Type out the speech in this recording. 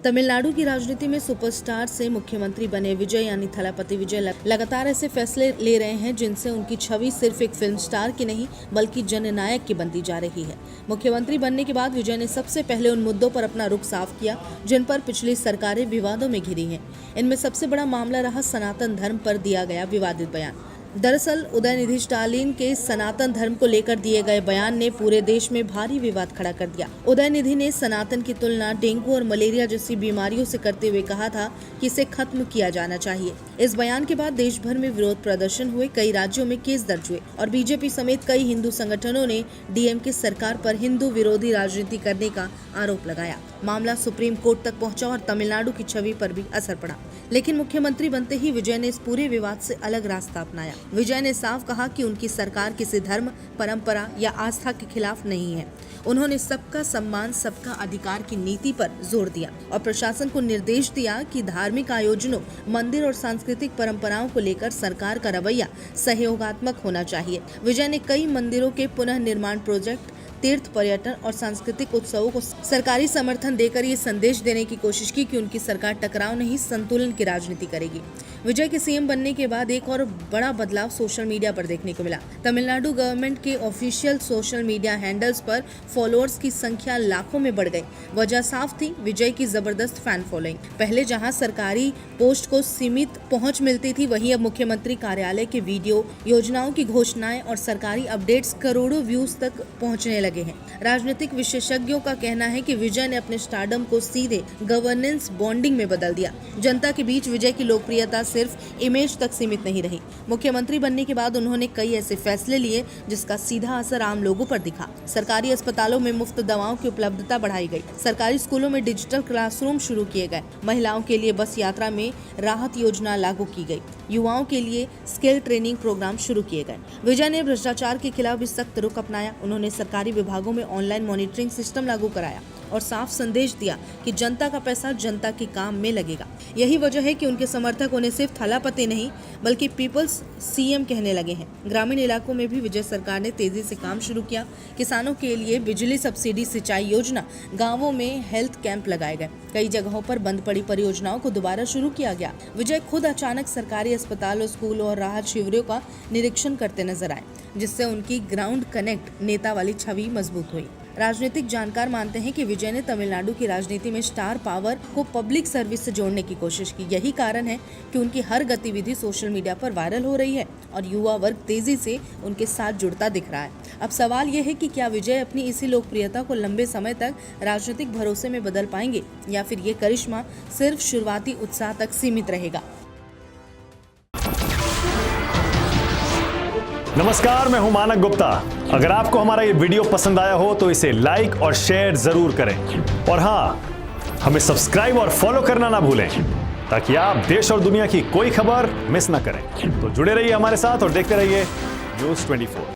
तमिलनाडु की राजनीति में सुपरस्टार से मुख्यमंत्री बने विजय यानी थलापति विजय लगातार ऐसे फैसले ले रहे हैं जिनसे उनकी छवि सिर्फ एक फिल्म स्टार की नहीं बल्कि जननायक की बनती जा रही है। मुख्यमंत्री बनने के बाद विजय ने सबसे पहले उन मुद्दों पर अपना रुख साफ किया जिन पर पिछली सरकारें विवादों में घिरी हैं। इनमें सबसे बड़ा मामला रहा सनातन धर्म पर दिया गया विवादित बयान। दरअसल उदयनिधि स्टालिन के सनातन धर्म को लेकर दिए गए बयान ने पूरे देश में भारी विवाद खड़ा कर दिया। उदयनिधि ने सनातन की तुलना डेंगू और मलेरिया जैसी बीमारियों से करते हुए कहा था कि इसे खत्म किया जाना चाहिए। इस बयान के बाद देश भर में विरोध प्रदर्शन हुए, कई राज्यों में केस दर्ज हुए और बीजेपी समेत कई हिंदू संगठनों ने डीएमके सरकार पर हिंदू विरोधी राजनीति करने का आरोप लगाया। मामला सुप्रीम कोर्ट तक पहुंचा और तमिलनाडु की छवि पर भी असर पड़ा। लेकिन मुख्यमंत्री बनते ही विजय ने इस पूरे विवाद से अलग रास्ता अपनाया। विजय ने साफ कहा कि उनकी सरकार किसी धर्म, परंपरा या आस्था के खिलाफ नहीं है। उन्होंने सबका सम्मान, सबका अधिकार की नीति पर जोर दिया और प्रशासन को निर्देश दिया कि धार्मिक आयोजनों, मंदिर और सांस्कृतिक परंपराओं को लेकर सरकार का रवैया सहयोगात्मक होना चाहिए। विजय ने कई मंदिरों के पुनः निर्माण प्रोजेक्ट, तीर्थ पर्यटन और सांस्कृतिक उत्सवों को सरकारी समर्थन देकर ये संदेश देने की कोशिश की कि उनकी सरकार टकराव नहीं, संतुलन की राजनीति करेगी। विजय के सीएम बनने के बाद एक और बड़ा बदलाव सोशल मीडिया पर देखने को मिला। तमिलनाडु गवर्नमेंट के ऑफिशियल सोशल मीडिया हैंडल्स पर फॉलोअर्स की संख्या लाखों में बढ़ गई। वजह साफ थी, विजय की जबरदस्त फैन फॉलोइंग। पहले जहां सरकारी पोस्ट को सीमित पहुंच मिलती थी, वहीं अब मुख्यमंत्री कार्यालय के वीडियो, योजनाओं की घोषणाएं और सरकारी अपडेट्स करोड़ों व्यूज तक पहुंचने लगे हैं। राजनीतिक विशेषज्ञों का कहना है कि विजय ने अपने स्टारडम को सीधे गवर्नेंस बॉन्डिंग में बदल दिया। जनता के बीच विजय की लोकप्रियता सिर्फ इमेज तक सीमित नहीं रही। मुख्यमंत्री बनने के बाद उन्होंने कई ऐसे फैसले लिए जिसका सीधा असर आम लोगों पर दिखा। सरकारी अस्पतालों में मुफ्त दवाओं की उपलब्धता बढ़ाई गई, सरकारी स्कूलों में डिजिटल क्लासरूम शुरू किए गए, महिलाओं के लिए बस यात्रा में राहत योजना लागू की गई, युवाओं के लिए स्किल ट्रेनिंग प्रोग्राम शुरू किए गए। विजय ने भ्रष्टाचार के खिलाफ भी सख्त रुख अपनाया। उन्होंने सरकारी विभागों में ऑनलाइन मॉनिटरिंग सिस्टम लागू कराया और साफ संदेश दिया कि जनता का पैसा जनता के काम में लगेगा। यही वजह है कि उनके समर्थक उन्हें सिर्फ थलापति नहीं बल्कि पीपल्स सीएम कहने लगे हैं। ग्रामीण इलाकों में भी विजय सरकार ने तेजी से काम शुरू किया। किसानों के लिए बिजली सब्सिडी, सिंचाई योजना, गांवों में हेल्थ कैंप लगाए गए। कई जगहों पर बंद पड़ी परियोजनाओं को दोबारा शुरू किया गया। विजय खुद अचानक सरकारी अस्पतालों, स्कूलों और राहत शिविरों का निरीक्षण करते नजर आए, जिससे उनकी ग्राउंड कनेक्ट नेता वाली छवि मजबूत हुई। राजनीतिक जानकार मानते हैं कि विजय ने तमिलनाडु की राजनीति में स्टार पावर को पब्लिक सर्विस से जोड़ने की कोशिश की। यही कारण है कि उनकी हर गतिविधि सोशल मीडिया पर वायरल हो रही है और युवा वर्ग तेजी से उनके साथ जुड़ता दिख रहा है। अब सवाल यह है कि क्या विजय अपनी इसी लोकप्रियता को लंबे समय तक राजनीतिक भरोसे में बदल पाएंगे या फिर ये करिश्मा सिर्फ शुरुआती उत्साह तक सीमित रहेगा। नमस्कार, मैं हूं मानक गुप्ता। अगर आपको हमारा ये वीडियो पसंद आया हो तो इसे लाइक और शेयर जरूर करें और हाँ, हमें सब्सक्राइब और फॉलो करना ना भूलें ताकि आप देश और दुनिया की कोई खबर मिस ना करें। तो जुड़े रहिए हमारे साथ और देखते रहिए न्यूज़ 24।